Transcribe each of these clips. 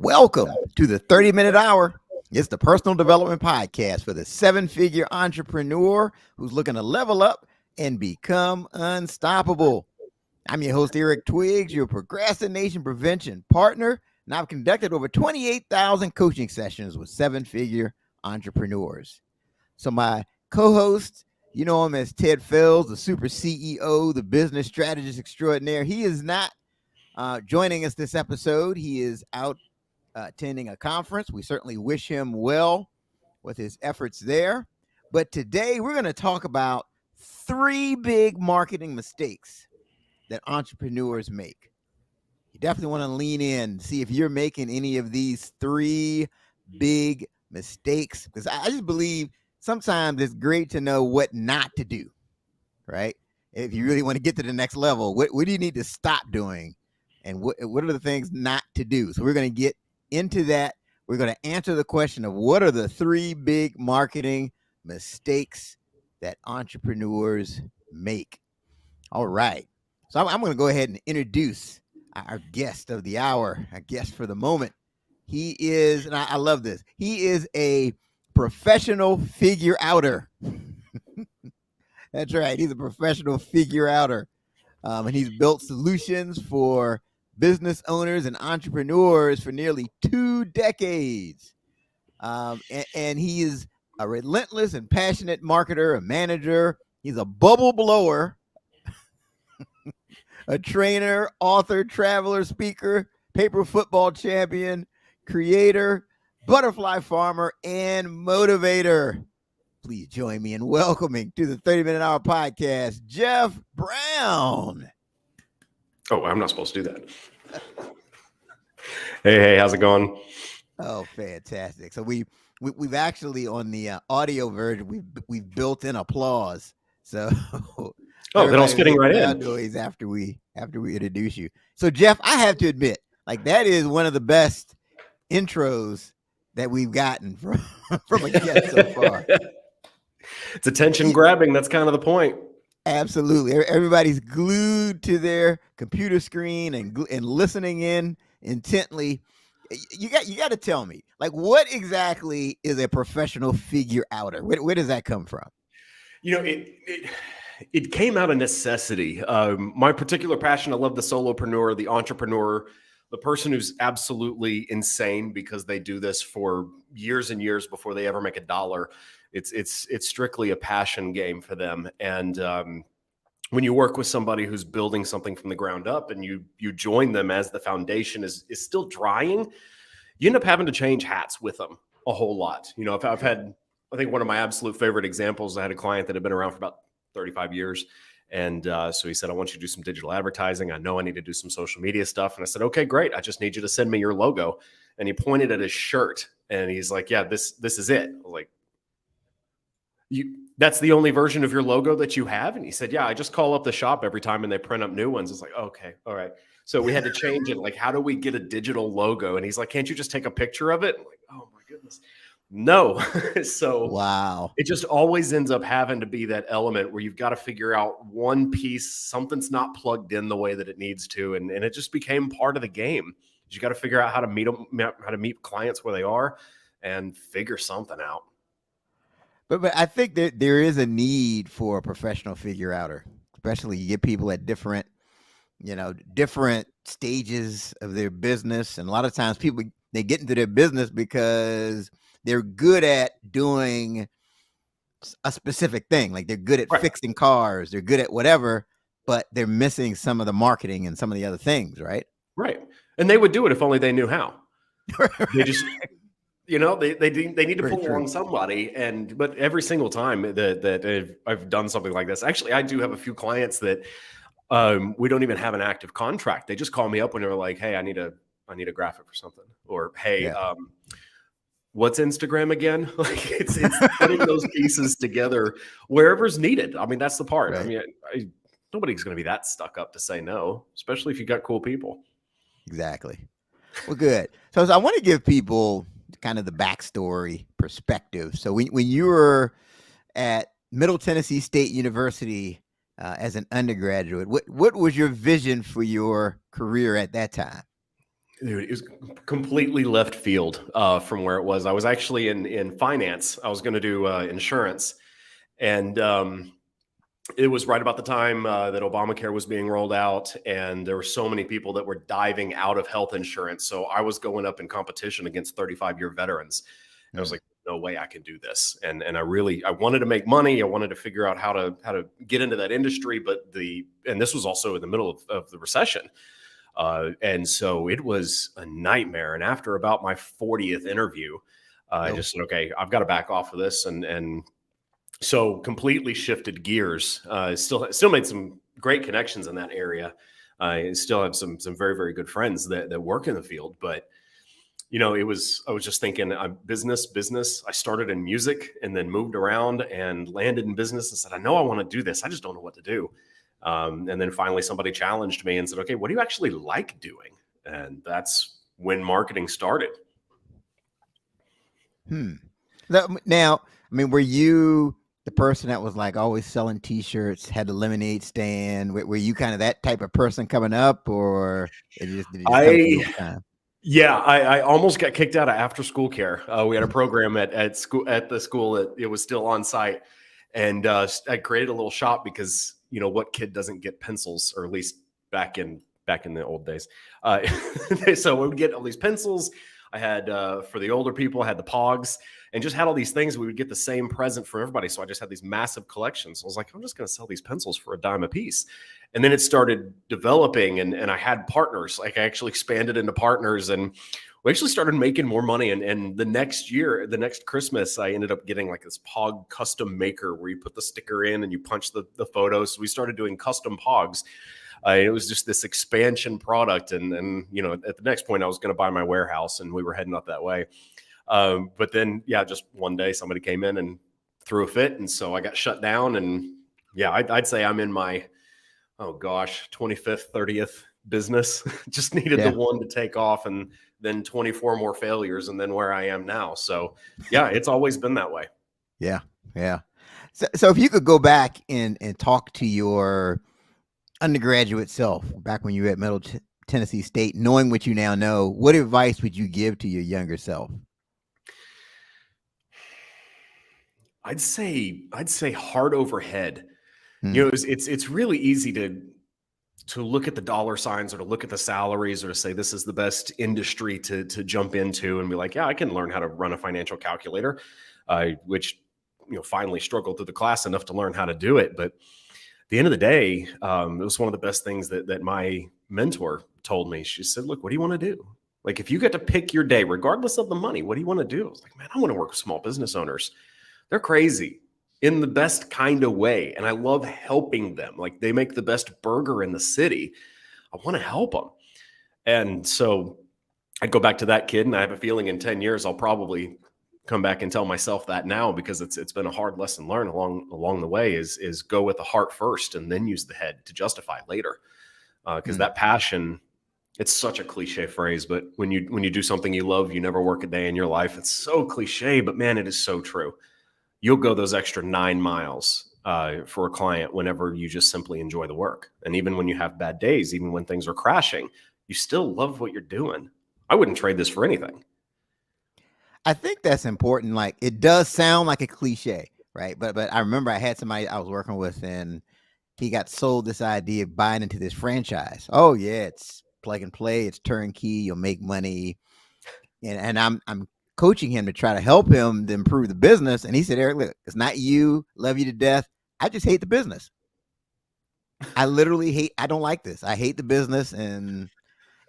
Welcome to the 30-minute hour. It's the personal development podcast for the seven-figure entrepreneur who's looking to level up and become unstoppable. I'm your host, Eric Twiggs, your procrastination prevention partner, and I've conducted over 28,000 coaching sessions with seven-figure entrepreneurs. So my co-host, you know him as Ted Fells, the super CEO, the business strategist extraordinaire. He is not joining us this episode. He is out attending a conference. We certainly wish him well with his efforts there. But today we're going to talk about three big marketing mistakes that entrepreneurs make. You definitely want to lean in, see if you're making any of these three big mistakes, because I just believe sometimes it's great to know what not to do, right? If you really want to get to the next level, what do you need to stop doing? And what are the things not to do? So we're going to get into that. We're going to answer the question of what are the three big marketing mistakes that entrepreneurs make. All right. So I'm going to go ahead and introduce our guest of the hour, our guest for the moment. He is, and I love this, he is a professional figure outer. That's right. He's a professional figure outer. And he's built solutions for business owners and entrepreneurs for nearly 2 decades. And he is a relentless and passionate marketer, a manager. He's a bubble blower, a trainer, author, traveler, speaker, paper football champion, creator, butterfly farmer, and motivator. Please join me in welcoming to the 30-minute hour podcast, Jeff Brown. Oh, I'm not supposed to do that. Hey, how's it going? Oh, fantastic! So we've actually on the audio version we've built in applause. So then I'll fitting right in. Noise after we introduce you. So Jeff, I have to admit, like that is one of the best intros that we've gotten from a guest so far. It's attention grabbing. That's kind of the point. Absolutely. Everybody's glued to their computer screen and listening in intently. You got to tell me, like, what exactly is a professional figure outer? Where does that come from? You know, it came out of necessity. My particular passion, I love the solopreneur, the entrepreneur, the person who's absolutely insane because they do this for years and years before they ever make a dollar. It's strictly a passion game for them. And when you work with somebody who's building something from the ground up and you join them as the foundation is still drying, you end up having to change hats with them a whole lot. You know, I've had, I think one of my absolute favorite examples, I had a client that had been around for about 35 years. And so he said, I want you to do some digital advertising. I know I need to do some social media stuff. And I said, okay, great. I just need you to send me your logo. And he pointed at his shirt and he's like, yeah, this is it. I was like, that's the only version of your logo that you have? And he said, yeah, I just call up the shop every time and they print up new ones. It's like, okay, all right. So we had to change it. Like, how do we get a digital logo? And he's like, can't you just take a picture of it? I'm like, oh my goodness. No. So wow. It just always ends up having to be that element where you've got to figure out one piece, something's not plugged in the way that it needs to. And it just became part of the game. You got to figure out how to meet clients where they are and figure something out. But I think that there is a need for a professional figure outer, especially you get people at different stages of their business. And a lot of times people, they get into their business because they're good at doing a specific thing. Like they're good at fixing cars, they're good at whatever, but they're missing some of the marketing and some of the other things, right? Right. And they would do it if only they knew how. They just... You know, they need to pull along somebody, but every single time that I've done something like this, actually, I do have a few clients that we don't even have an active contract. They just call me up when they're like, "Hey, I need a graphic for something," or "Hey, what's Instagram again?" Like it's putting those pieces together wherever's needed. I mean, that's the part. Right. I mean, nobody's going to be that stuck up to say no, especially if you got cool people. Exactly. Well, good. So I want to give people kind of the backstory perspective. So when you were at Middle Tennessee State University as an undergraduate, what was your vision for your career at that time? Dude, it was completely left field from where it was. I was actually in finance. I was going to do insurance, and it was right about the time that Obamacare was being rolled out, and there were so many people that were diving out of health insurance. So I was going up in competition against 35-year veterans. And I was Mm. like, no way I can do this. And I wanted to make money. I wanted to figure out how to get into that industry. But this was also in the middle of the recession. And so it was a nightmare. And after about my 40th interview, I Oh, just said, okay, I've got to back off of this. And so completely shifted gears. Still made some great connections in that area. I still have some very, very good friends that work in the field. But I was just thinking, business. I started in music and then moved around and landed in business and said, I know I want to do this. I just don't know what to do. And then finally somebody challenged me and said, okay, what do you actually like doing? And that's when marketing started. hmm. Now, I mean, were you the person that was like always selling T-shirts, had the lemonade stand? Were you kind of that type of person coming up, or did it just come to you I over time? Yeah, I almost got kicked out of after school care. We had a program at school at the school that it was still on site, and I created a little shop because what kid doesn't get pencils, or at least back in the old days. Uh, so we would get all these pencils. I had for the older people, I had the Pogs, and just had all these things. We would get the same present for everybody. So I just had these massive collections. I was like, I'm just going to sell these pencils for a dime a piece. And then it started developing, and I had partners. Like, I actually expanded into partners, and we actually started making more money. And the next year, the next Christmas, I ended up getting like this Pog custom maker where you put the sticker in and you punch the photos. So we started doing custom Pogs. It was just this expansion product. And at the next point, I was going to buy my warehouse, and we were heading up that way. But then, yeah, just one day somebody came in and threw a fit. And so I got shut down. And yeah, I'd say I'm in my, oh gosh, 25th, 30th business. Just needed the Yeah, one to take off, and then 24 more failures, and then where I am now. So yeah, it's always been that way. yeah, yeah. So if you could go back and talk to your undergraduate self back when you were at Tennessee State, knowing what you now know, what advice would you give to your younger self? I'd say heart over head. Hmm. It's really easy to look at the dollar signs, or to look at the salaries, or to say this is the best industry to jump into and be like, yeah, I can learn how to run a financial calculator, which finally struggled through the class enough to learn how to do it. But at the end of the day, it was one of the best things that my mentor told me. She said, look, what do you want to do? Like, if you get to pick your day, regardless of the money, what do you want to do? I was like, man, I want to work with small business owners. They're crazy in the best kind of way. And I love helping them. Like, they make the best burger in the city. I want to help them. And so I go back to that kid, and I have a feeling in 10 years, I'll probably come back and tell myself that now, because it's been a hard lesson learned along the way, is go with the heart first and then use the head to justify later. Because Hmm. that passion, it's such a cliche phrase, but when you do something you love, you never work a day in your life. It's so cliche, but man, it is so true. You'll go those extra 9 miles for a client whenever you just simply enjoy the work. And even when you have bad days, even when things are crashing, you still love what you're doing. I wouldn't trade this for anything. I think that's important. Like, it does sound like a cliche, right? But I remember I had somebody I was working with, and he got sold this idea of buying into this franchise. Oh yeah, it's plug and play, it's turnkey, you'll make money. And I'm coaching him to try to help him to improve the business. And he said, Eric, look, it's not you, love you to death. I just hate the business. I literally hate, I don't like this. I hate the business. And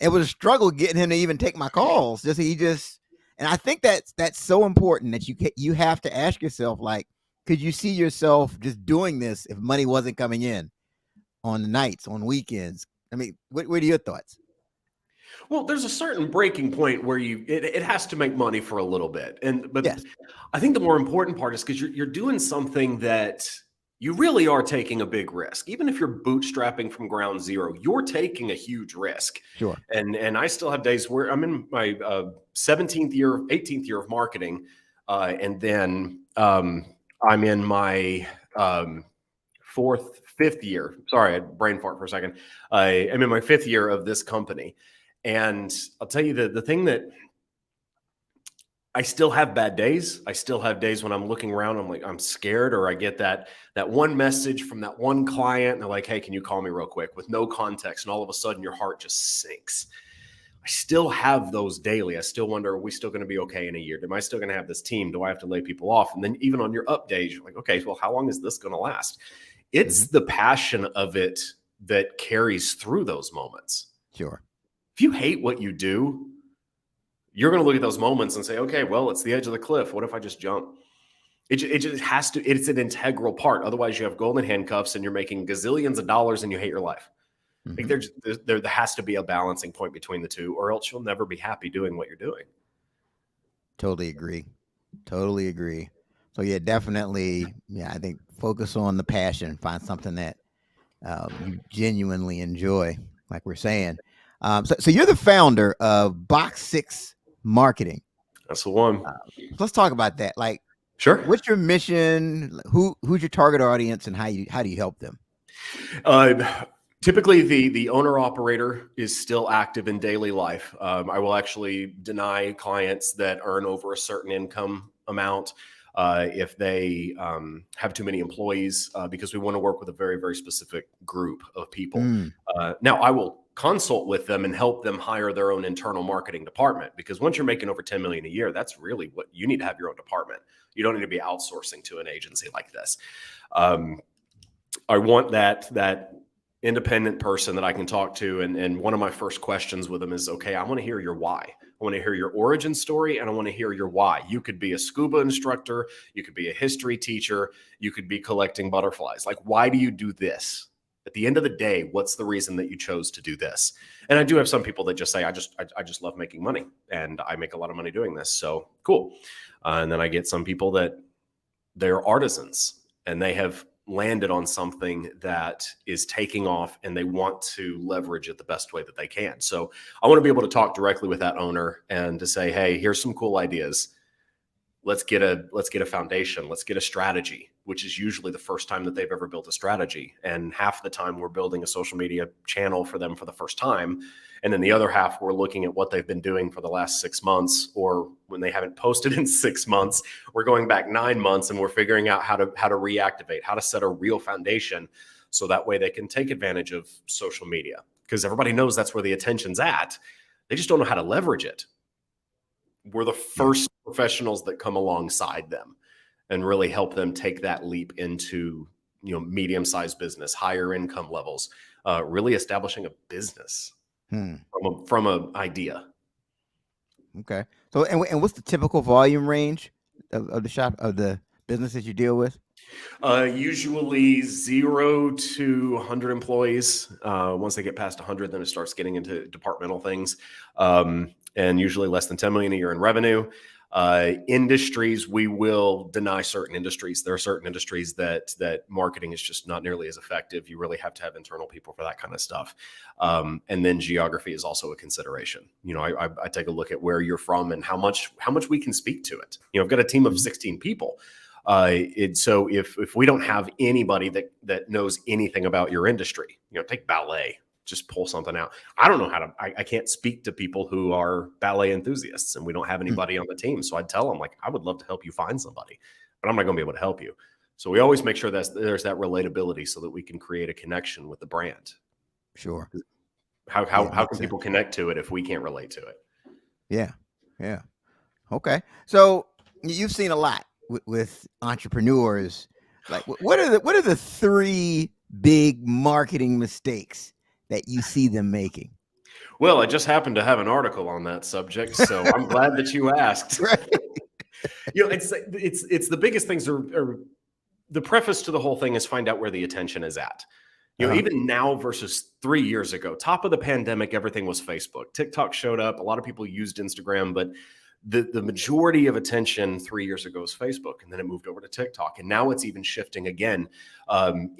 it was a struggle getting him to even take my calls. And I think that's so important that you have to ask yourself, like, could you see yourself just doing this if money wasn't coming in on the nights, on weekends? I mean, what are your thoughts? Well, there's a certain breaking point where it has to make money for a little bit. But Yes, I think the more important part is because you're doing something that you really are taking a big risk. Even if you're bootstrapping from ground zero, you're taking a huge risk. sure. And I still have days where I'm in my 17th year, 18th year of marketing, and then I'm in my fifth year. Sorry, I brain fart for a second. I am in my fifth year of this company. And I'll tell you the thing that I still have bad days. I still have days when I'm looking around, I'm like, I'm scared, or I get that one message from that one client, and they're like, hey, can you call me real quick, with no context, and all of a sudden your heart just sinks. I still have those daily. I still wonder, are we still going to be okay in a year? Am I still going to have this team? Do I have to lay people off? And then even on your up days, you're like, okay, well, how long is this going to last? It's the passion of it that carries through those moments. Sure. If you hate what you do, you're going to look at those moments and say, okay, well, it's the edge of the cliff. What if I just jump? It just has to, it's an integral part. Otherwise you have golden handcuffs and you're making gazillions of dollars and you hate your life. Like there has to be a balancing point between the two, or else you'll never be happy doing what you're doing. Totally agree. Totally agree. So yeah, definitely. Yeah, I think focus on the passion. Find something that you genuinely enjoy, like we're saying. So you're the founder of Box 6 Marketing. That's the one. Let's talk about that. Like, sure. What's your mission? Who's your target audience, and how do you help them? Typically, the owner operator is still active in daily life. I will actually deny clients that earn over a certain income amount if they have too many employees, because we want to work with a very, very specific group of people. Now, I will consult with them and help them hire their own internal marketing department, because once you're making over 10 million a year, that's really what you need to have, your own department. You don't need to be outsourcing to an agency like this. I want that independent person that I can talk to. And one of my first questions with them is, okay, I want to hear your why. I want to hear your origin story, and I want to hear your why. You could be a scuba instructor. You could be a history teacher. You could be collecting butterflies. Like, why do you do this? At the end of the day, what's the reason that you chose to do this? And I do have some people that just say, I just love making money, and I make a lot of money doing this. So cool. And then I get some people that they're artisans, and they have landed on something that is taking off, and they want to leverage it the best way that they can. So I want to be able to talk directly with that owner and to say, hey, here's some cool ideas. Let's get a foundation. Let's get a strategy, which is usually the first time that they've ever built a strategy. And half the time we're building a social media channel for them for the first time. And then the other half, we're looking at what they've been doing for the last 6 months, or when they haven't posted in 6 months, we're going back 9 months, and we're figuring out how to reactivate, how to set a real foundation, so that way they can take advantage of social media, because everybody knows that's where the attention's at. They just don't know how to leverage it. We're the first professionals that come alongside them and really help them take that leap into, medium-sized business, higher income levels, really establishing a business from an idea. Okay. So, and what's the typical volume range of the businesses you deal with? Usually 0 to 100 employees. Once they get past 100, then it starts getting into departmental things. And usually less than 10 million a year in revenue. Industries, we will deny certain industries. There are certain industries that marketing is just not nearly as effective. You really have to have internal people for that kind of stuff. And then geography is also a consideration. I take a look at where you're from and how much we can speak to it. I've got a team of 16 people. So if we don't have anybody that knows anything about your industry, take ballet, just pull something out. I don't know I can't speak to people who are ballet enthusiasts, and we don't have anybody on the team. So I'd tell them, like, I would love to help you find somebody, but I'm not going to be able to help you. So we always make sure that there's that relatability, so that we can create a connection with the brand. Sure. How can people connect to it if we can't relate to it? Yeah. Yeah. Okay. So you've seen a lot with entrepreneurs. Like, what are the 3 big marketing mistakes that you see them making? Well, I just happened to have an article on that subject, so I'm glad that you asked. Right. It's the biggest things are the preface to the whole thing is find out where the attention is at. Even now versus 3 years ago, top of the pandemic, everything was Facebook. TikTok showed up. A lot of people used Instagram, but the majority of attention 3 years ago was Facebook, and then it moved over to TikTok, and now it's even shifting again.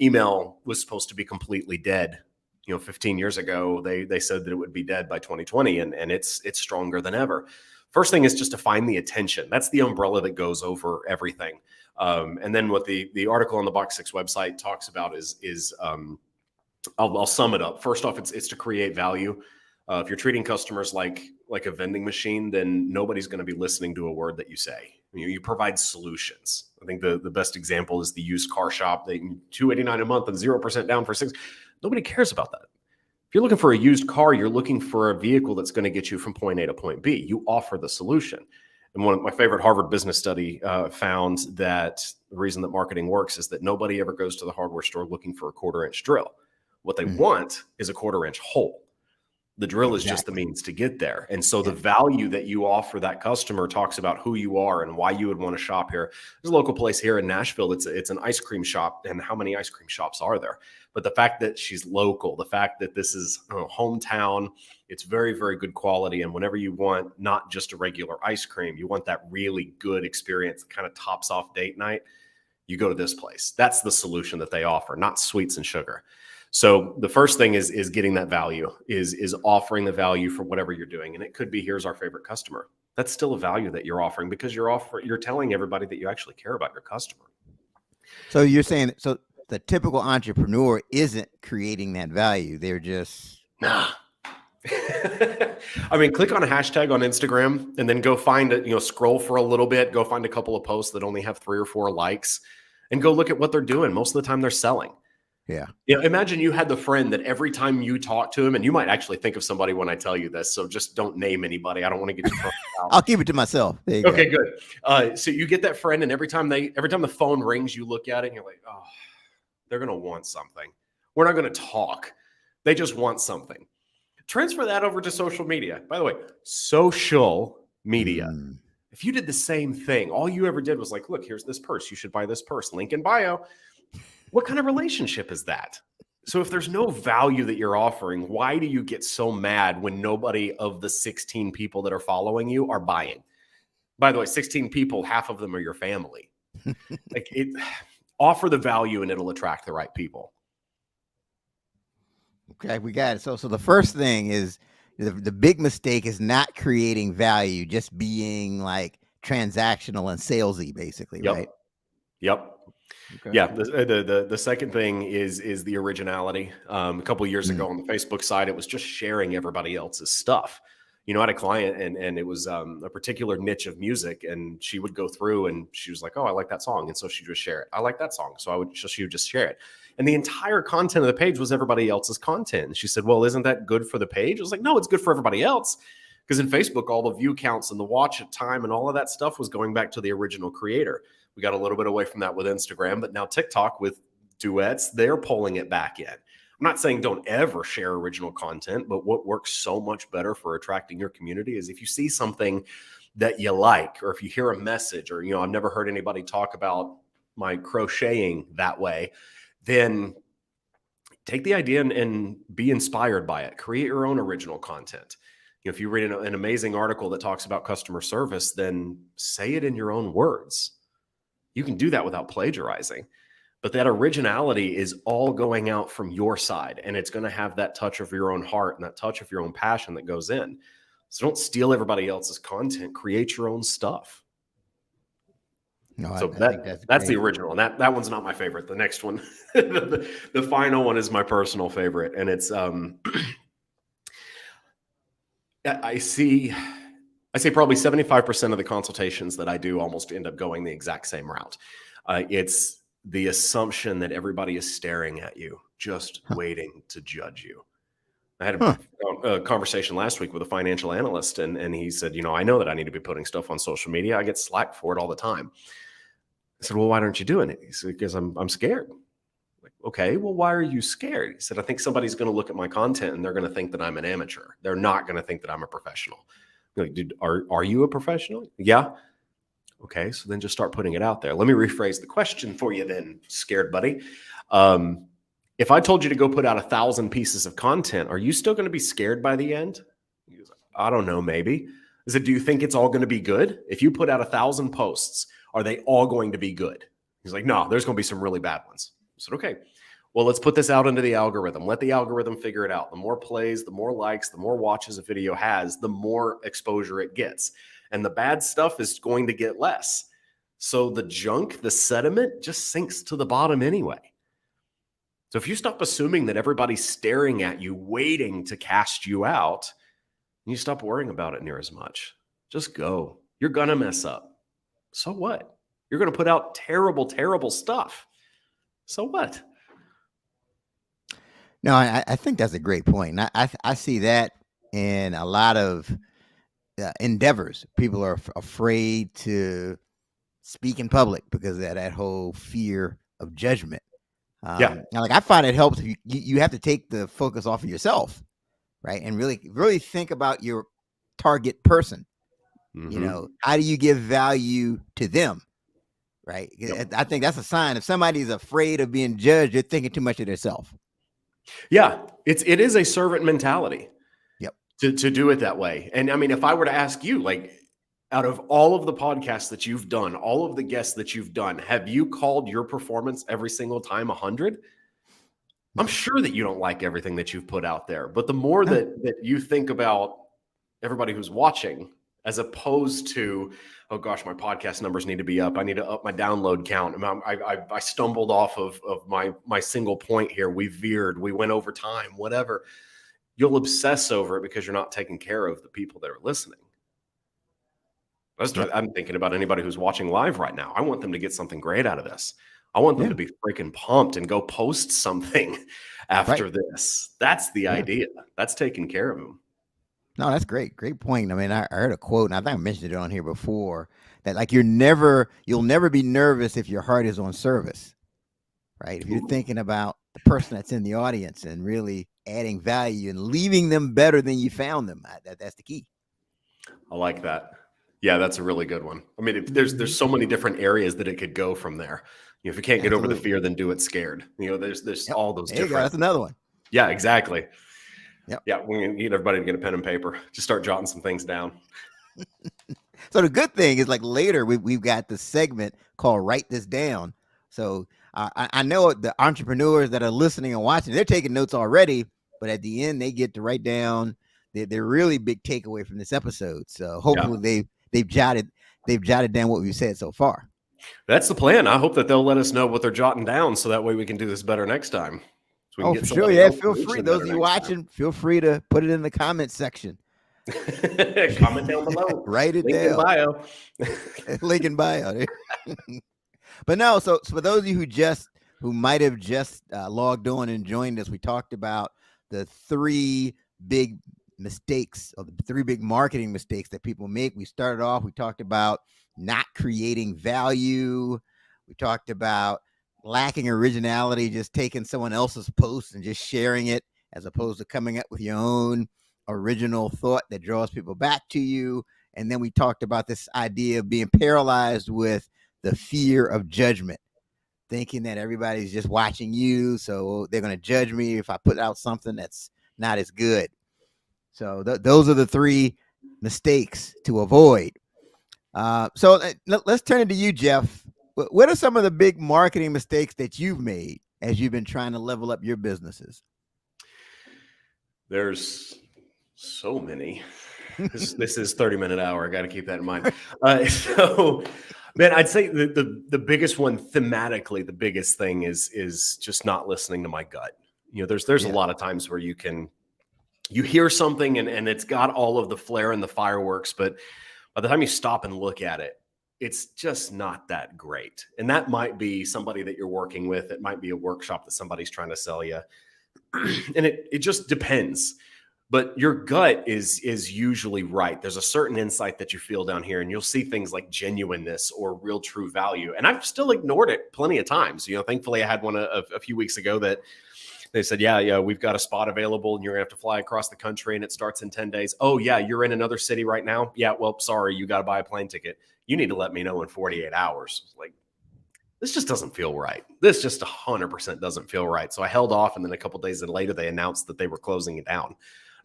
Email was supposed to be completely dead. 15 years ago, they said that it would be dead by 2020, and it's stronger than ever. First thing is just to find the attention. That's the umbrella that goes over everything. And then what the article on the Box 6 website talks about is I'll sum it up. First off, it's to create value. If you're treating customers like a vending machine, then nobody's going to be listening to a word that you say. You provide solutions. I think the best example is the used car shop. They $289 a month and 0% down for 6. Nobody cares about that. If you're looking for a used car, you're looking for a vehicle that's going to get you from point A to point B. You offer the solution. And one of my favorite Harvard business study found that the reason that marketing works is that nobody ever goes to the hardware store looking for a 1/4-inch drill. What they want is a 1/4-inch hole. The drill is just the means to get there. And so the value that you offer that customer talks about who you are and why you would want to shop here. There's a local place here in Nashville. It's an ice cream shop. And how many ice cream shops are there? But the fact that she's local, the fact that this is hometown, it's very, very good quality. And whenever you want not just a regular ice cream, you want that really good experience that kind of tops off date night, you go to this place. That's the solution that they offer, not sweets and sugar. So the first thing is getting that value, is offering the value for whatever you're doing. And it could be, here's our favorite customer. That's still a value that you're offering because you're telling everybody that you actually care about your customer. So you're saying, so the typical entrepreneur isn't creating that value. They're just I mean, click on a hashtag on Instagram and then go find it, scroll for a little bit, go find a couple of posts that only have 3 or 4 likes and go look at what they're doing. Most of the time they're selling. Yeah. Imagine you had the friend that every time you talk to him, and you might actually think of somebody when I tell you this, so just don't name anybody. I don't want to get you thrown out. I'll keep it to myself. Okay, good. So you get that friend, and every time the phone rings, you look at it and you're like, oh, they're going to want something. We're not going to talk. They just want something. Transfer that over to social media. By the way, social media. If you did the same thing, all you ever did was like, look, here's this purse. You should buy this purse. Link in bio. What kind of relationship is that? So if there's no value that you're offering, why do you get so mad when nobody of the 16 people that are following you are buying? By the way, 16 people, half of them are your family. Offer the value and it'll attract the right people. Okay, we got it. So the first thing is the big mistake is not creating value, just being like transactional and salesy, basically, right? Yep. Okay. Yeah. The second thing is the originality. A couple of years ago on the Facebook side, it was just sharing everybody else's stuff. I had a client and it was a particular niche of music, and she would go through and she was like, oh, I like that song. And so she'd just share it. I like that song. So she would just share it. And the entire content of the page was everybody else's content. And she said, well, isn't that good for the page? I was like, no, it's good for everybody else. Because in Facebook, all the view counts and the watch time and all of that stuff was going back to the original creator. We got a little bit away from that with Instagram, but now TikTok with duets, they're pulling it back in. I'm not saying don't ever share original content, but what works so much better for attracting your community is if you see something that you like, or if you hear a message, or, I've never heard anybody talk about my crocheting that way, then take the idea and be inspired by it. Create your own original content. If you read an amazing article that talks about customer service, then say it in your own words. You can do that without plagiarizing, but that originality is all going out from your side, and it's going to have that touch of your own heart and that touch of your own passion that goes in. So don't steal everybody else's content, create your own stuff. No, so that's the original, and that one's not my favorite. The next one, the final one is my personal favorite, and it's I say probably 75% of the consultations that I do almost end up going the exact same route. It's the assumption that everybody is staring at you, just waiting to judge you. I had a conversation last week with a financial analyst, and he said, I know that I need to be putting stuff on social media. I get slack for it all the time. I said, well, why aren't you doing it? He said, because I'm scared. Like, okay, well, why are you scared? He said, I think somebody's going to look at my content and they're going to think that I'm an amateur. They're not going to think that I'm a professional. Like, dude, are you a professional? Yeah. Okay, so then just start putting it out there. Let me rephrase the question for you then, scared buddy. If I told you to go put out 1,000 pieces of content, are you still going to be scared by the end? He goes, I don't know, maybe. I said, do you think it's all going to be good? If you put out 1,000 posts, are they all going to be good? He's like, no, there's going to be some really bad ones. I said, okay. Well, let's put this out into the algorithm. Let the algorithm figure it out. The more plays, the more likes, the more watches a video has, the more exposure it gets. And the bad stuff is going to get less. So the junk, the sediment just sinks to the bottom anyway. So if you stop assuming that everybody's staring at you, waiting to cast you out, you stop worrying about it near as much. Just go. You're going to mess up. So what? You're going to put out terrible, terrible stuff. So what? No, I think that's a great point. And I see that in a lot of endeavors. People are afraid to speak in public because of that whole fear of judgment. Yeah. Now, like I find it helps. You have to take the focus off of yourself, right, and really think about your target person. Mm-hmm. How do you give value to them, right? Yep. I think that's a sign. If somebody's afraid of being judged, they're thinking too much of themselves. Yeah. It is a servant mentality. Yep. To do it that way. And I mean, if I were to ask you, like, out of all of the podcasts that you've done, all of the guests that you've done, have you called your performance every single time 100? I'm sure that you don't like everything that you've put out there, but the more that you think about everybody who's watching, as opposed to, oh gosh, my podcast numbers need to be up. I need to up my download count. I stumbled off of my single point here. We veered. We went over time. Whatever. You'll obsess over it because you're not taking care of the people that are listening. I'm thinking about anybody who's watching live right now. I want them to get something great out of this. I want them to be freaking pumped and go post something after this. That's the idea. That's taking care of them. No, that's great. Great point. I mean, I heard a quote, and I think I mentioned it on here before, that like you'll never be nervous if your heart is on service, right? If you're thinking about the person that's in the audience and really adding value and leaving them better than you found them, that's the key. I like that. Yeah, that's a really good one. I mean, there's so many different areas that it could go from there. If you can't get over the fear, then do it scared. There's all those different. That's another one. Yeah, exactly. Yep. Yeah, we need everybody to get a pen and paper. Just start jotting some things down. So the good thing is, like, later we've got the segment called "Write This Down." So I know the entrepreneurs that are listening and watching, they're taking notes already, but at the end they get to write down their really big takeaway from this episode. So hopefully they've jotted down what we've said so far. That's the plan. I hope that they'll let us know what they're jotting down, so that way we can do this better next time. So we can get for sure. Yeah, feel free. Those of you watching, feel free to put it in the comment section. Comment down below. Write it Link down. In bio. Link in bio. But no, so for those of you who might have just logged on and joined us, we talked about the 3 big mistakes, or the 3 big marketing mistakes that people make. We started off, we talked about not creating value. We talked about lacking originality, just taking someone else's post and just sharing it, as opposed to coming up with your own original thought that draws people back to you. And then we talked about this idea of being paralyzed with the fear of judgment, thinking that everybody's just watching you, so they're going to judge me if I put out something that's not as good. So those are the 3 mistakes to avoid. So let's turn it to you, Jeff. What are some of the big marketing mistakes that you've made as you've been trying to level up your businesses? There's so many. This is 30-minute hour. I got to keep that in mind. So, man, I'd say the biggest one thematically, the biggest thing is just not listening to my gut. There's a lot of times where you hear something and it's got all of the flair and the fireworks, but by the time you stop and look at it, it's just not that great. And that might be somebody that you're working with. It might be a workshop that somebody's trying to sell you. And it just depends. But your gut is usually right. There's a certain insight that you feel down here, and you'll see things like genuineness or real true value. And I've still ignored it plenty of times. Thankfully I had one a few weeks ago that they said, yeah, we've got a spot available and you're gonna have to fly across the country and it starts in 10 days. Oh yeah, you're in another city right now? Yeah, well, sorry, you got to buy a plane ticket. You need to let me know in 48 hours. Like, this just doesn't feel right. This just 100% doesn't feel right. So I held off, and then a couple of days later, they announced that they were closing it down.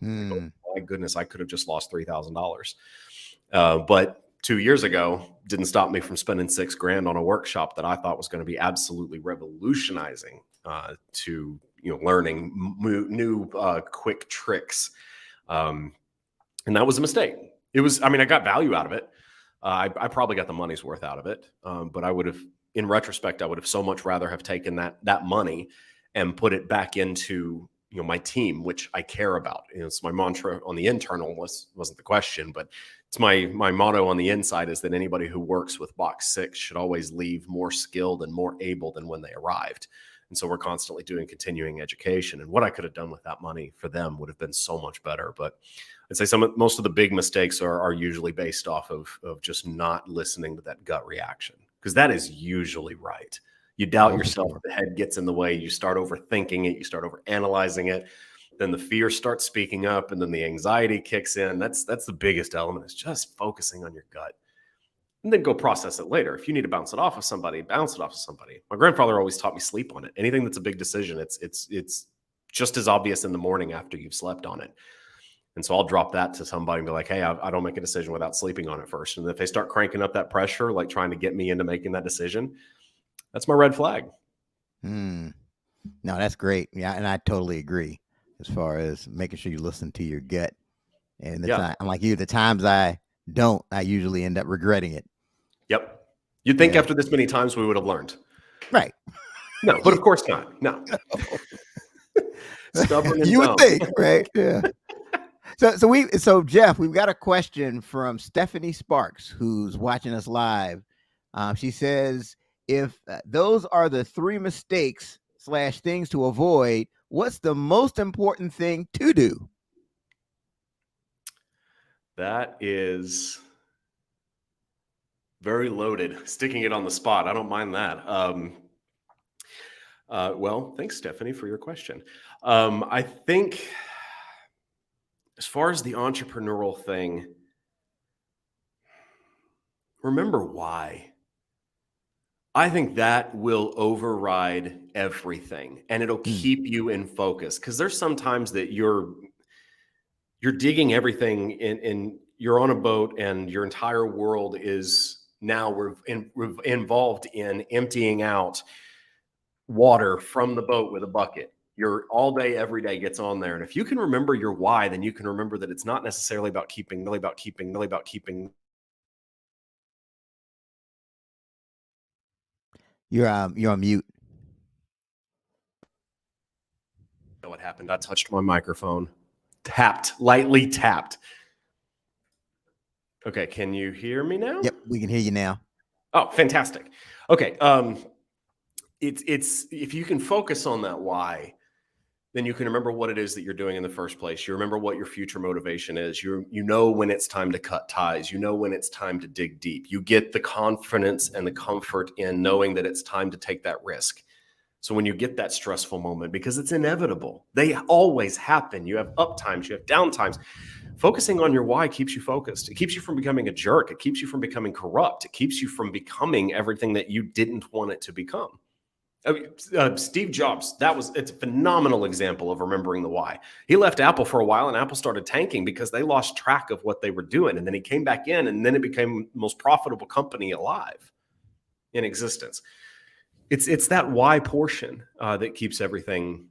Oh, my goodness, I could have just lost $3,000. But 2 years ago, didn't stop me from spending $6,000 on a workshop that I thought was going to be absolutely revolutionizing to learning new quick tricks. And that was a mistake. I got value out of it. I probably got the money's worth out of it. But in retrospect, I would have so much rather have taken that money and put it back into, my team, which I care about. It's my mantra on the internal wasn't the question, but it's my motto on the inside is that anybody who works with box 6 should always leave more skilled and more able than when they arrived. And so we're constantly doing continuing education, and what I could have done with that money for them would have been so much better. But I'd say most of the big mistakes are usually based off of just not listening to that gut reaction, because that is usually right. You doubt yourself, the head gets in the way, you start overthinking it, you start overanalyzing it, then the fear starts speaking up, and then the anxiety kicks in. That's the biggest element, is just focusing on your gut. And then go process it later. If you need to bounce it off of somebody, bounce it off of somebody. My grandfather always taught me sleep on it. Anything that's a big decision, it's just as obvious in the morning after you've slept on it. And so I'll drop that to somebody and be like, hey, I don't make a decision without sleeping on it first. And if they start cranking up that pressure, like trying to get me into making that decision, that's my red flag. No, that's great. Yeah, and I totally agree as far as making sure you listen to your gut. And I'm like you, the times I don't, I usually end up regretting it. Yep. You'd think after this many times we would have learned. Right. No, but of course not. No. Stubborn and you dumb. would think, right? Yeah. So Jeff, we've got a question from Stephanie Sparks, who's watching us live. She says, if those are the 3 mistakes / things to avoid, what's the most important thing to do? That is very loaded. Sticking it on the spot. I don't mind that. Well, thanks, Stephanie, for your question. I think as far as the entrepreneurial thing, remember why. I think that will override everything, and it'll keep you in focus, because there's sometimes that you're digging everything in you're on a boat and your entire world is now involved in emptying out water from the boat with a bucket. Your all day, every day gets on there. And if you can remember your why, then you can remember that it's not necessarily about keeping, really about keeping. You're on mute. What happened? I touched my microphone. Lightly tapped. Okay, can you hear me now? Yep, we can hear you now. Oh, fantastic. Okay, it's if you can focus on that why, then you can remember what it is that you're doing in the first place. You remember what your future motivation is. You know when it's time to cut ties. You know when it's time to dig deep. You get the confidence and the comfort in knowing that it's time to take that risk. So when you get that stressful moment, because it's inevitable, they always happen. You have up times, you have down times. Focusing on your why keeps you focused. It keeps you from becoming a jerk. It keeps you from becoming corrupt. It keeps you from becoming everything that you didn't want it to become. Steve Jobs, it's a phenomenal example of remembering the why. He left Apple for a while, and Apple started tanking because they lost track of what they were doing. And then he came back in, and then it became the most profitable company alive in existence. It's that why portion that keeps everything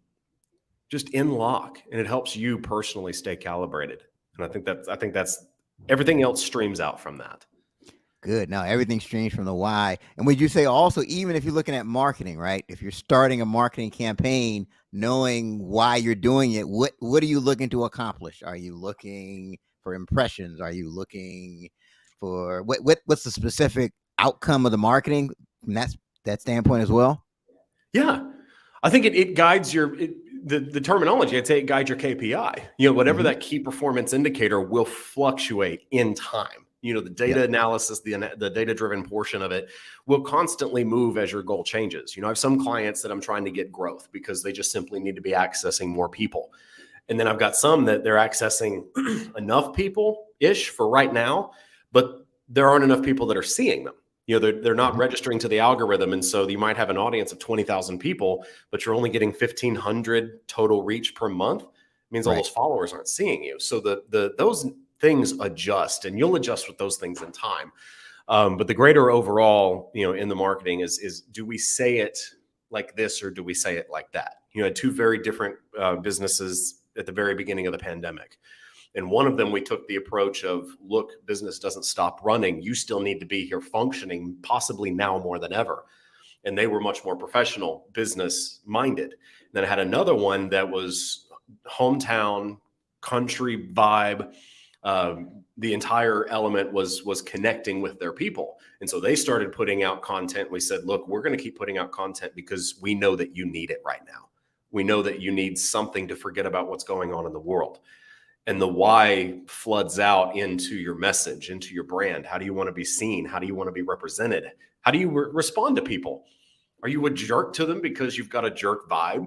just in lock, and it helps you personally stay calibrated. And I think that's everything else streams out from that. Good. Now everything streams from the why. And would you say also, even if you're looking at marketing, right? If you're starting a marketing campaign, knowing why you're doing it, what are you looking to accomplish? Are you looking for impressions? Are you looking for what's the specific outcome of the marketing from that standpoint as well? Yeah, I think it guides the terminology. I'd say it guides your KPI. Whatever that key performance indicator will fluctuate in time. The data analysis, the data-driven portion of it will constantly move as your goal changes. I have some clients that I'm trying to get growth because they just simply need to be accessing more people. And then I've got some that they're accessing enough people-ish for right now, but there aren't enough people that are seeing them. They're not registering to the algorithm. And so you might have an audience of 20,000 people, but you're only getting 1,500 total reach per month. It means all those followers aren't seeing you. So those things adjust, and you'll adjust with those things in time. But the greater overall, in the marketing is do we say it like this or do we say it like that? Had 2 very different businesses at the very beginning of the pandemic. And one of them, we took the approach of, look, business doesn't stop running. You still need to be here functioning, possibly now more than ever. And they were much more professional, business minded. Then I had another one that was hometown, country vibe. The entire element was connecting with their people. And so they started putting out content. We said, look, we're going to keep putting out content because we know that you need it right now. We know that you need something to forget about what's going on in the world. And the why floods out into your message, into your brand. How do you want to be seen? How do you want to be represented? How do you respond to people? Are you a jerk to them because you've got a jerk vibe?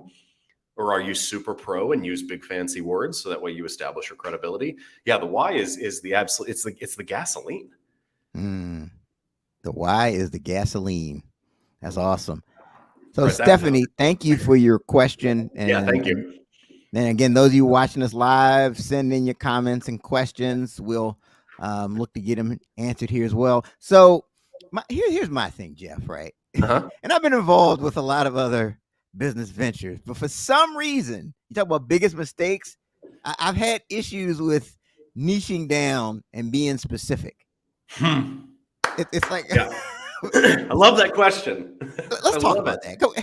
Or are you super pro and use big fancy words so that way you establish your credibility? Yeah, the why is the absolute. It's the gasoline. The why is the gasoline. That's awesome. So Write that down. Stephanie, thank you for your question. Yeah, thank you. And again, those of you watching us live, send in your comments and questions. We'll look to get them answered here as well. So here's my thing, Jeff, right? Uh-huh. And I've been involved with a lot of other business ventures, but for some reason, you talk about biggest mistakes. I've had issues with niching down and being specific. It's like, yeah. I love that question. Let's talk about that. Go,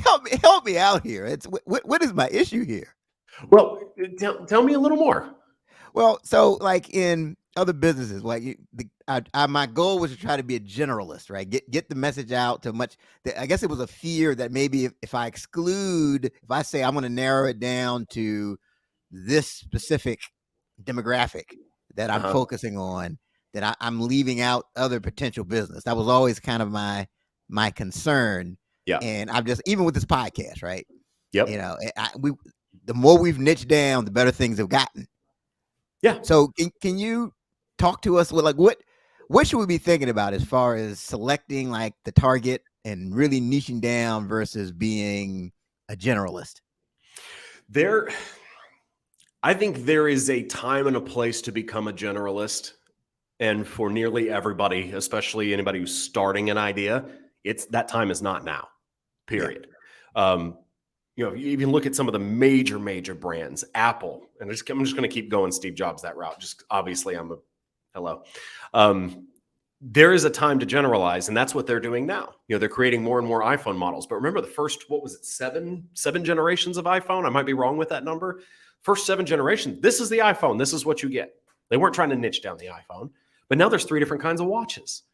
help me out here. It's what is my issue here? Well, tell me a little more. Well, so like in other businesses, like my goal was to try to be a generalist, right? Get the message out to much. I guess it was a fear that maybe if I say I'm going to narrow it down to this specific demographic that I'm focusing on, that I'm leaving out other potential business. That was always kind of my concern. Yeah. And I'm just, even with this podcast, right? Yep. You know, the more we've niched down, the better things have gotten. Yeah. So can you talk to us with like what should we be thinking about as far as selecting like the target and really niching down versus being a generalist? I think there is a time and a place to become a generalist. And for nearly everybody, especially anybody who's starting an idea, that time is not now, period. Yeah. You even look at some of the major brands, Apple, and I'm just going to keep going Steve Jobs that route. Just obviously hello. There is a time to generalize, and that's what they're doing now. They're creating more and more iPhone models. But remember the first, what was it, seven generations of iPhone? I might be wrong with that number. First 7 generations, this is the iPhone. This is what you get. They weren't trying to niche down the iPhone. But now there's 3 different kinds of watches.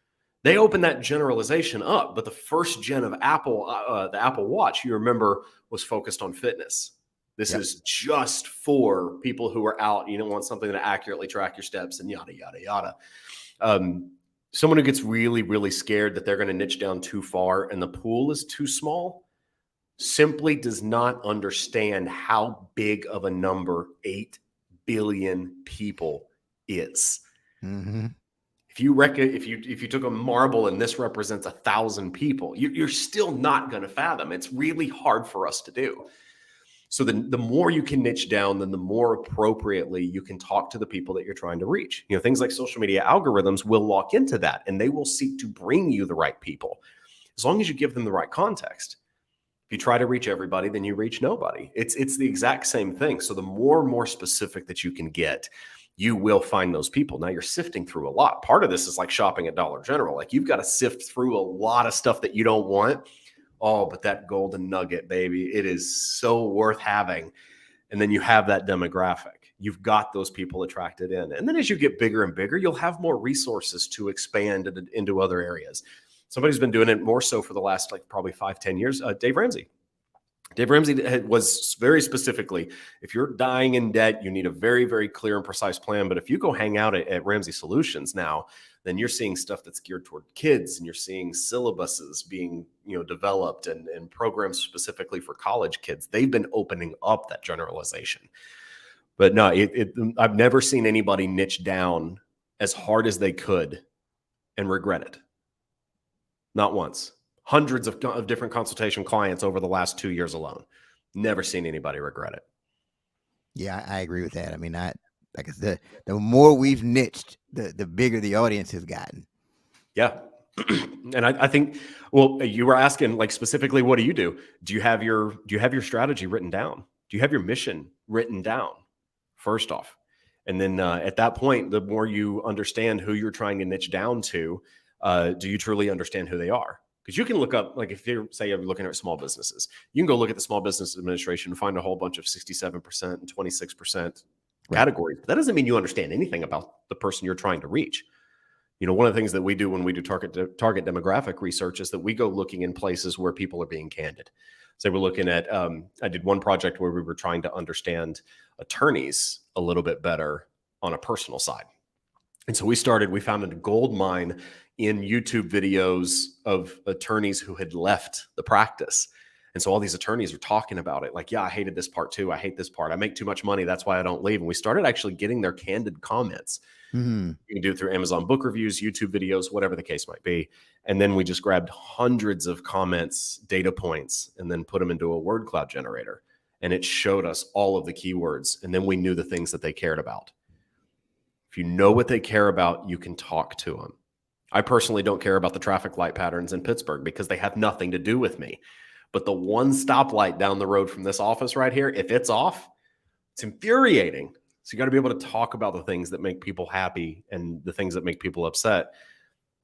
They opened that generalization up, but the first gen of Apple, the Apple Watch, you remember, was focused on fitness. This is just for people who are out. You don't want something to accurately track your steps and yada, yada, yada. Someone who gets really, really scared that they're going to niche down too far and the pool is too small simply does not understand how big of a number 8 billion people is. Mm-hmm. If you took a marble and this represents 1,000 people, you're still not going to fathom. It's really hard for us to do. So the more you can niche down, then the more appropriately you can talk to the people that you're trying to reach. Things like social media algorithms will lock into that, and they will seek to bring you the right people, as long as you give them the right context. If you try to reach everybody, then you reach nobody. It's the exact same thing. So the more specific that you can get, you will find those people. Now you're sifting through a lot. Part of this is like shopping at Dollar General. Like you've got to sift through a lot of stuff that you don't want. Oh, but that golden nugget, baby, it is so worth having. And then you have that demographic. You've got those people attracted in. And then as you get bigger and bigger, you'll have more resources to expand into other areas. Somebody's been doing it more so for the last probably 5-10 years. Dave Ramsey. Dave Ramsey was very specifically, if you're dying in debt, you need a very, very clear and precise plan. But if you go hang out at Ramsey Solutions now, then you're seeing stuff that's geared toward kids, and you're seeing syllabuses being developed and programs specifically for college kids. They've been opening up that generalization. But no, I've never seen anybody niche down as hard as they could and regret it. Not once. Hundreds of different consultation clients over the last 2 years alone. Never seen anybody regret it. Yeah, I agree with that. I mean, like I said, the more we've niched, the bigger the audience has gotten. Yeah. And I think, well, you were asking like specifically, what do you do? Do you have your strategy written down? Do you have your mission written down first off? And then at that point, the more you understand who you're trying to niche down to, do you truly understand who they are? Because you can look up, like if you're, say you're looking at small businesses, you can go look at the Small Business Administration and find a whole bunch of 67% and 26% categories. But that doesn't mean you understand anything about the person you're trying to reach. One of the things that we do when we do target demographic research is that we go looking in places where people are being candid. So we're looking at, I did one project where we were trying to understand attorneys a little bit better on a personal side. And so we found a gold mine in YouTube videos of attorneys who had left the practice. And so all these attorneys are talking about it. Like, yeah, I hated this part too. I hate this part. I make too much money. That's why I don't leave. And we started actually getting their candid comments. You can do it through Amazon book reviews, YouTube videos, whatever the case might be. And then we just grabbed hundreds of comments, data points, and then put them into a word cloud generator. And it showed us all of the keywords. And then we knew the things that they cared about. If you know what they care about, you can talk to them. I personally don't care about the traffic light patterns in Pittsburgh because they have nothing to do with me. But the one stoplight down the road from this office right here, if it's off, it's infuriating. So you got to be able to talk about the things that make people happy and the things that make people upset.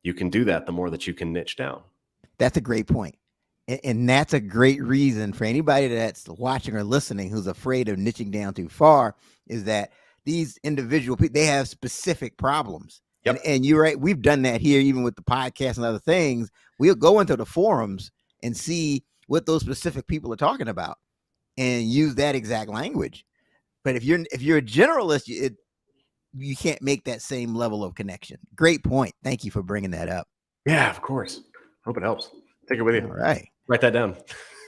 You can do that the more that you can niche down. That's a great point. And that's a great reason for anybody that's watching or listening who's afraid of niching down too far, is that these individual people, they have specific problems. Yep. And you're right. We've done that here, even with the podcast and other things. We'll go into the forums and see what those specific people are talking about and use that exact language. But if you're a generalist, you can't make that same level of connection. Great point. Thank you for bringing that up. Yeah, of course. Hope it helps. Take it with you. All right. Write that down.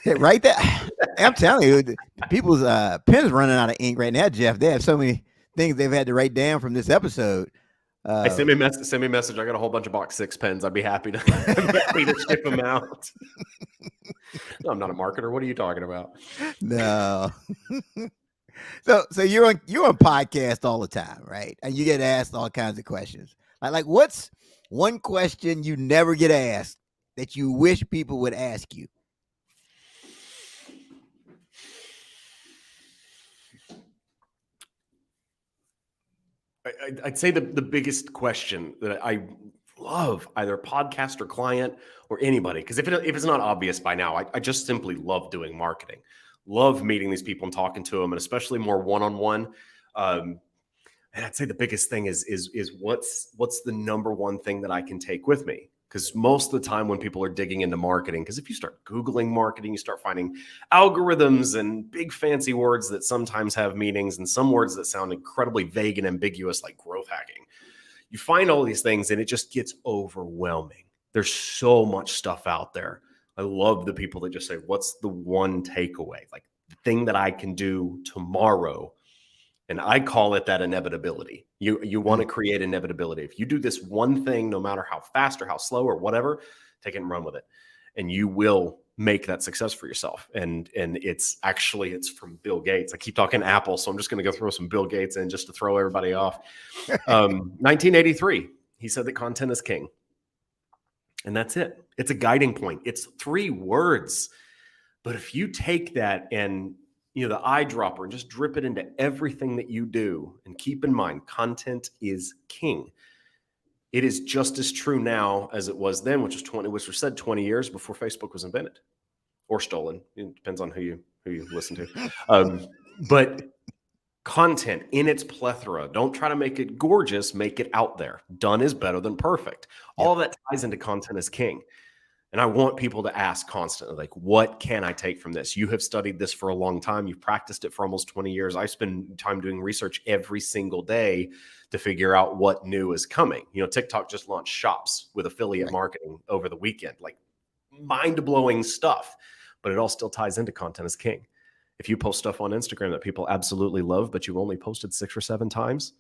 Yeah, write that. I'm telling you, people's pens running out of ink right now, Jeff. They have so many things they've had to write down from this episode. Hey, send me a message. I got a whole bunch of box 6 pens. I'd be happy to ship them out. No, I'm not a marketer. What are you talking about? No. So you're on podcast all the time, right? And you get asked all kinds of questions. Like what's one question you never get asked that you wish people would ask you? I'd say the biggest question that I love, either podcast or client or anybody, because if it's not obvious by now, I just simply love doing marketing, love meeting these people and talking to them, and especially more one-on-one. And I'd say the biggest thing is what's the number one thing that I can take with me? Because most of the time when people are digging into marketing, because if you start Googling marketing, you start finding algorithms and big fancy words that sometimes have meanings and some words that sound incredibly vague and ambiguous, like growth hacking. You find all these things and it just gets overwhelming. There's so much stuff out there. I love the people that just say, what's the one takeaway? Like the thing that I can do tomorrow. And I call it that inevitability. You want to create inevitability. If you do this one thing, no matter how fast or how slow or whatever, take it and run with it. And you will make that success for yourself. And it's from Bill Gates. I keep talking Apple, so I'm just going to go throw some Bill Gates in just to throw everybody off. 1983, he said that content is king. And that's it. It's a guiding point. It's 3 words. But if you take that and the eyedropper and just drip it into everything that you do, and keep in mind, content is king. It is just as true now as it was then, which was said 20 years before Facebook was invented or stolen. It depends on who you listen to. But content in its plethora, don't try to make it gorgeous, make it out there. Done is better than perfect. All of that ties into content is king. And I want people to ask constantly, like, what can I take from this? You have studied this for a long time. You've practiced it for almost 20 years. I spend time doing research every single day to figure out what new is coming. TikTok just launched shops with affiliate marketing over the weekend, like mind-blowing stuff, but it all still ties into content is king. If you post stuff on Instagram that people absolutely love, but you've only posted 6 or 7 times,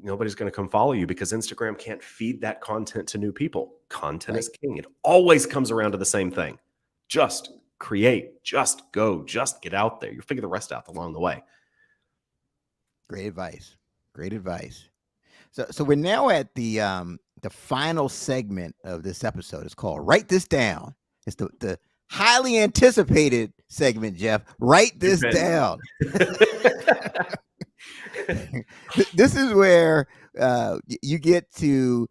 nobody's going to come follow you because Instagram can't feed that content to new people. Content is king. It always comes around to the same thing. Just create, just go, just get out there. You'll figure the rest out along the way. Great advice. Great advice. So we're now at the final segment of this episode. It's called Write This Down. It's the highly anticipated segment, Jeff. Write this down. This is where you get to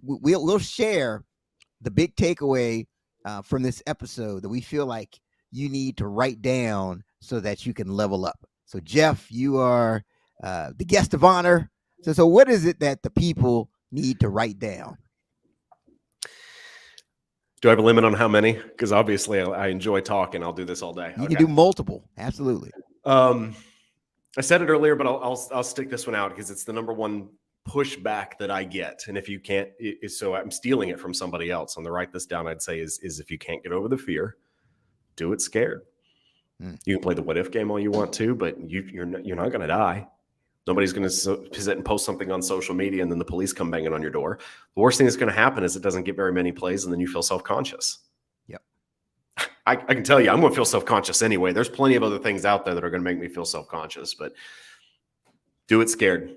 we'll share the big takeaway from this episode that we feel like you need to write down so that you can level up. So, Jeff, you are the guest of honor. So what is it that the people need to write down? Do I have a limit on how many? Because obviously I enjoy talking. I'll do this all day. You can do multiple. Absolutely. I said it earlier, but I'll stick this one out because it's the number one pushback that I get. And if you can't, so I'm stealing it from somebody else. And to write this down, I'd say is if you can't get over the fear, do it scared. You can play the what if game all you want to, but you're not going to die. Nobody's going to sit and post something on social media and then the police come banging on your door. The worst thing that's going to happen is it doesn't get very many plays and then you feel self-conscious. Yep. I can tell you, I'm going to feel self-conscious anyway. There's plenty of other things out there that are going to make me feel self-conscious, but do it scared.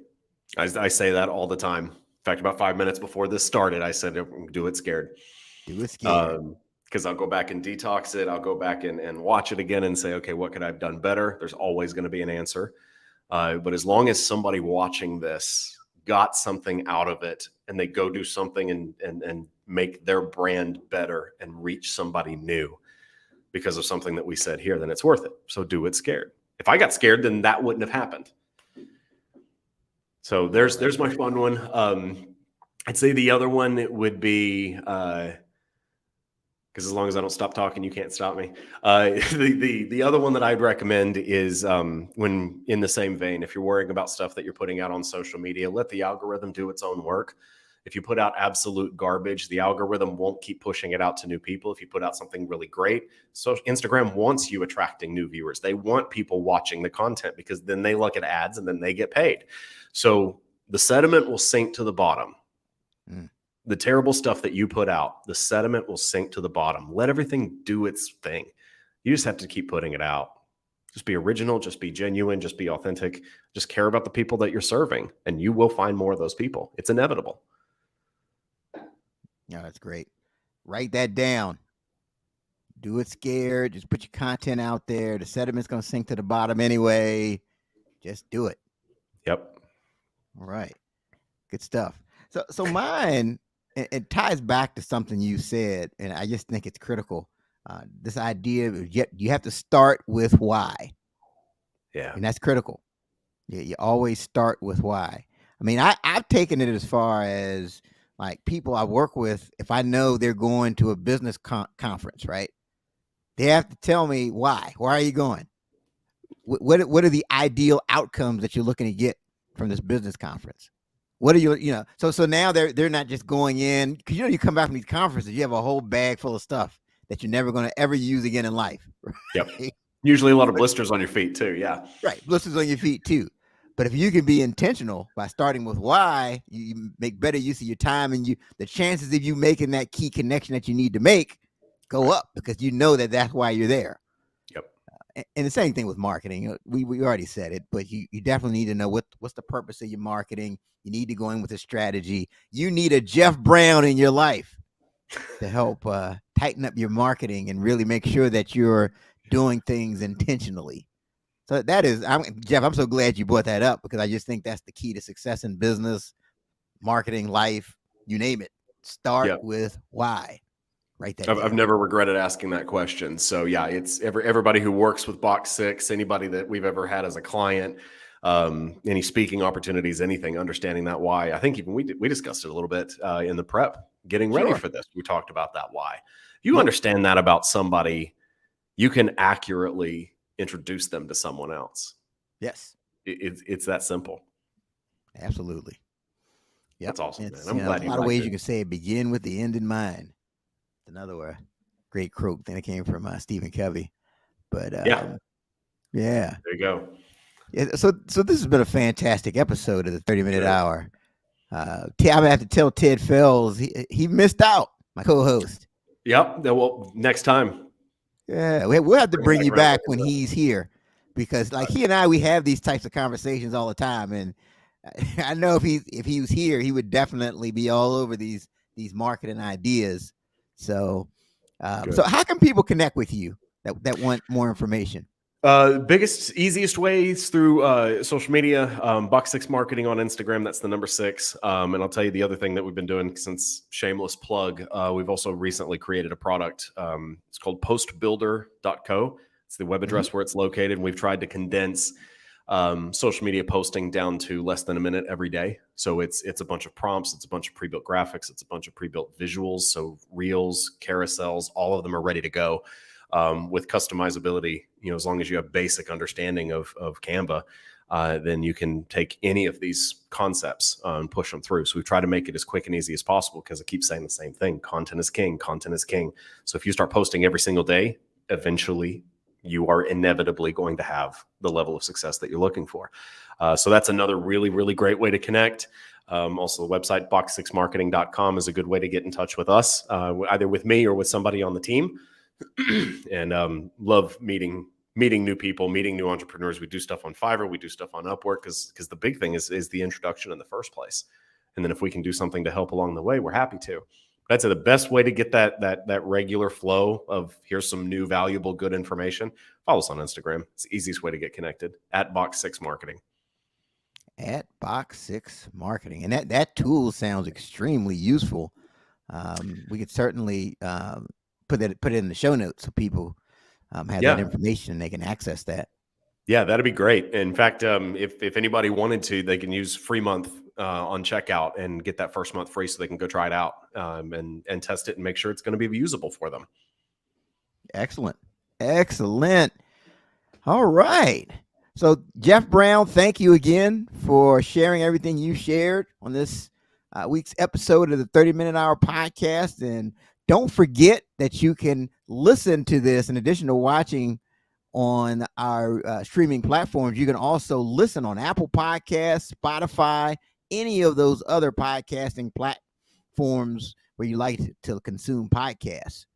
I say that all the time. In fact, about 5 minutes before this started, I said, do it scared. Do it scared. Because I'll go back and detox it. I'll go back and watch it again and say, okay, what could I have done better? There's always going to be an answer. But as long as somebody watching this got something out of it and they go do something and make their brand better and reach somebody new because of something that we said here, then it's worth it. So do it scared. If I got scared, then that wouldn't have happened. So there's my fun one. I'd say the other one, it would be, because as long as I don't stop talking, you can't stop me. The other one that I'd recommend is when in the same vein, if you're worrying about stuff that you're putting out on social media, let the algorithm do its own work. If you put out absolute garbage, the algorithm won't keep pushing it out to new people. If you put out something really great, so Instagram wants you attracting new viewers. They want people watching the content because then they look at ads and then they get paid. So the sediment will sink to the bottom. The terrible stuff that you put out, the sediment will sink to the bottom. Let everything do its thing. You just have to keep putting it out. Just be original, just be genuine, just be authentic. Just care about the people that you're serving, and you will find more of those people. It's inevitable. Yeah, that's great. Write that down. Do it scared. Just put your content out there. The sediment's going to sink to the bottom anyway. Just do it. Yep. All right. Good stuff. So mine, it ties back to something you said, and I just think it's critical. This idea of you have to start with why. Yeah. And that's critical. You always start with why. I mean, I've taken it as far as like people I work with, if I know they're going to a business conference, right? They have to tell me why. Why are you going? What are the ideal outcomes that you're looking to get from this business conference? What are you, so now they're not just going in, because you come back from these conferences, you have a whole bag full of stuff that you're never going to ever use again in life. Right? Yep. Usually a lot of blisters on your feet too. Yeah. Right. Blisters on your feet too. But if you can be intentional by starting with why, you make better use of your time, and the chances of you making that key connection that you need to make go up because you know that that's why you're there. Yep. And the same thing with marketing. We already said it, but you definitely need to know what's the purpose of your marketing. You need to go in with a strategy. You need a Jeff Brown in your life to help tighten up your marketing and really make sure that you're doing things intentionally. So that is, Jeff, I'm so glad you brought that up because I just think that's the key to success in business, marketing, life, you name it. Start with why. Right. I've never regretted asking that question. So yeah, it's everybody who works with Box 6, anybody that we've ever had as a client, any speaking opportunities, anything, understanding that why. I think even we discussed it a little bit in the prep, getting ready for this. We talked about that why. If you understand that about somebody, you can accurately introduce them to someone else. Yes. It's that simple. Absolutely. Yep. That's awesome, man. I'm glad a lot of ways you can say it, begin with the end in mind. Another great quote thing that came from Stephen Covey. But yeah, there you go. Yeah, so this has been a fantastic episode of the 30-minute hour. I'm gonna have to tell Ted Fells he missed out, my co-host. Yep. Well, next time. Yeah, we'll have to bring you back when he's here, because like he and I, we have these types of conversations all the time, and I know if he was here, he would definitely be all over these marketing ideas. So, so how can people connect with you that want more information? Biggest, easiest ways through social media, Box 6 Marketing on Instagram. That's the number 6. And I'll tell you the other thing that we've been doing, since shameless plug, we've also recently created a product. It's called postbuilder.co. It's the web address where it's located. And we've tried to condense social media posting down to less than a minute every day. So it's a bunch of prompts, it's a bunch of pre-built graphics, it's a bunch of pre-built visuals. So reels, carousels, all of them are ready to go. With customizability, as long as you have basic understanding of Canva, then you can take any of these concepts and push them through. So we try to make it as quick and easy as possible, because I keep saying the same thing. Content is king. Content is king. So if you start posting every single day, eventually you are inevitably going to have the level of success that you're looking for. So that's another really, really great way to connect. Also, the website box6marketing.com is a good way to get in touch with us, either with me or with somebody on the team. And love meeting new people, meeting new entrepreneurs. We do stuff on Fiverr, we do stuff on Upwork, because the big thing is the introduction in the first place. And then if we can do something to help along the way, we're happy to. But I'd say the best way to get that regular flow of here's some new, valuable, good information, follow us on Instagram. It's the easiest way to get connected, at Box6 Marketing. At Box6 Marketing. And that tool sounds extremely useful. We could certainly put it in the show notes so people have that information and they can access that. Yeah, that'd be great. In fact, if anybody wanted to, they can use free month on checkout and get that first month free, so they can go try it out and test it and make sure it's going to be usable for them. Excellent. All right. So Jeff Brown, thank you again for sharing everything you shared on this week's episode of the 30-Minute Hour podcast. And don't forget that you can listen to this in addition to watching on our streaming platforms. You can also listen on Apple Podcasts, Spotify, any of those other podcasting platforms where you like to consume podcasts.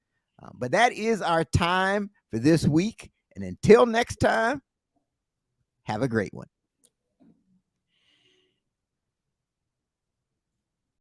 But that is our time for this week. And until next time, have a great one.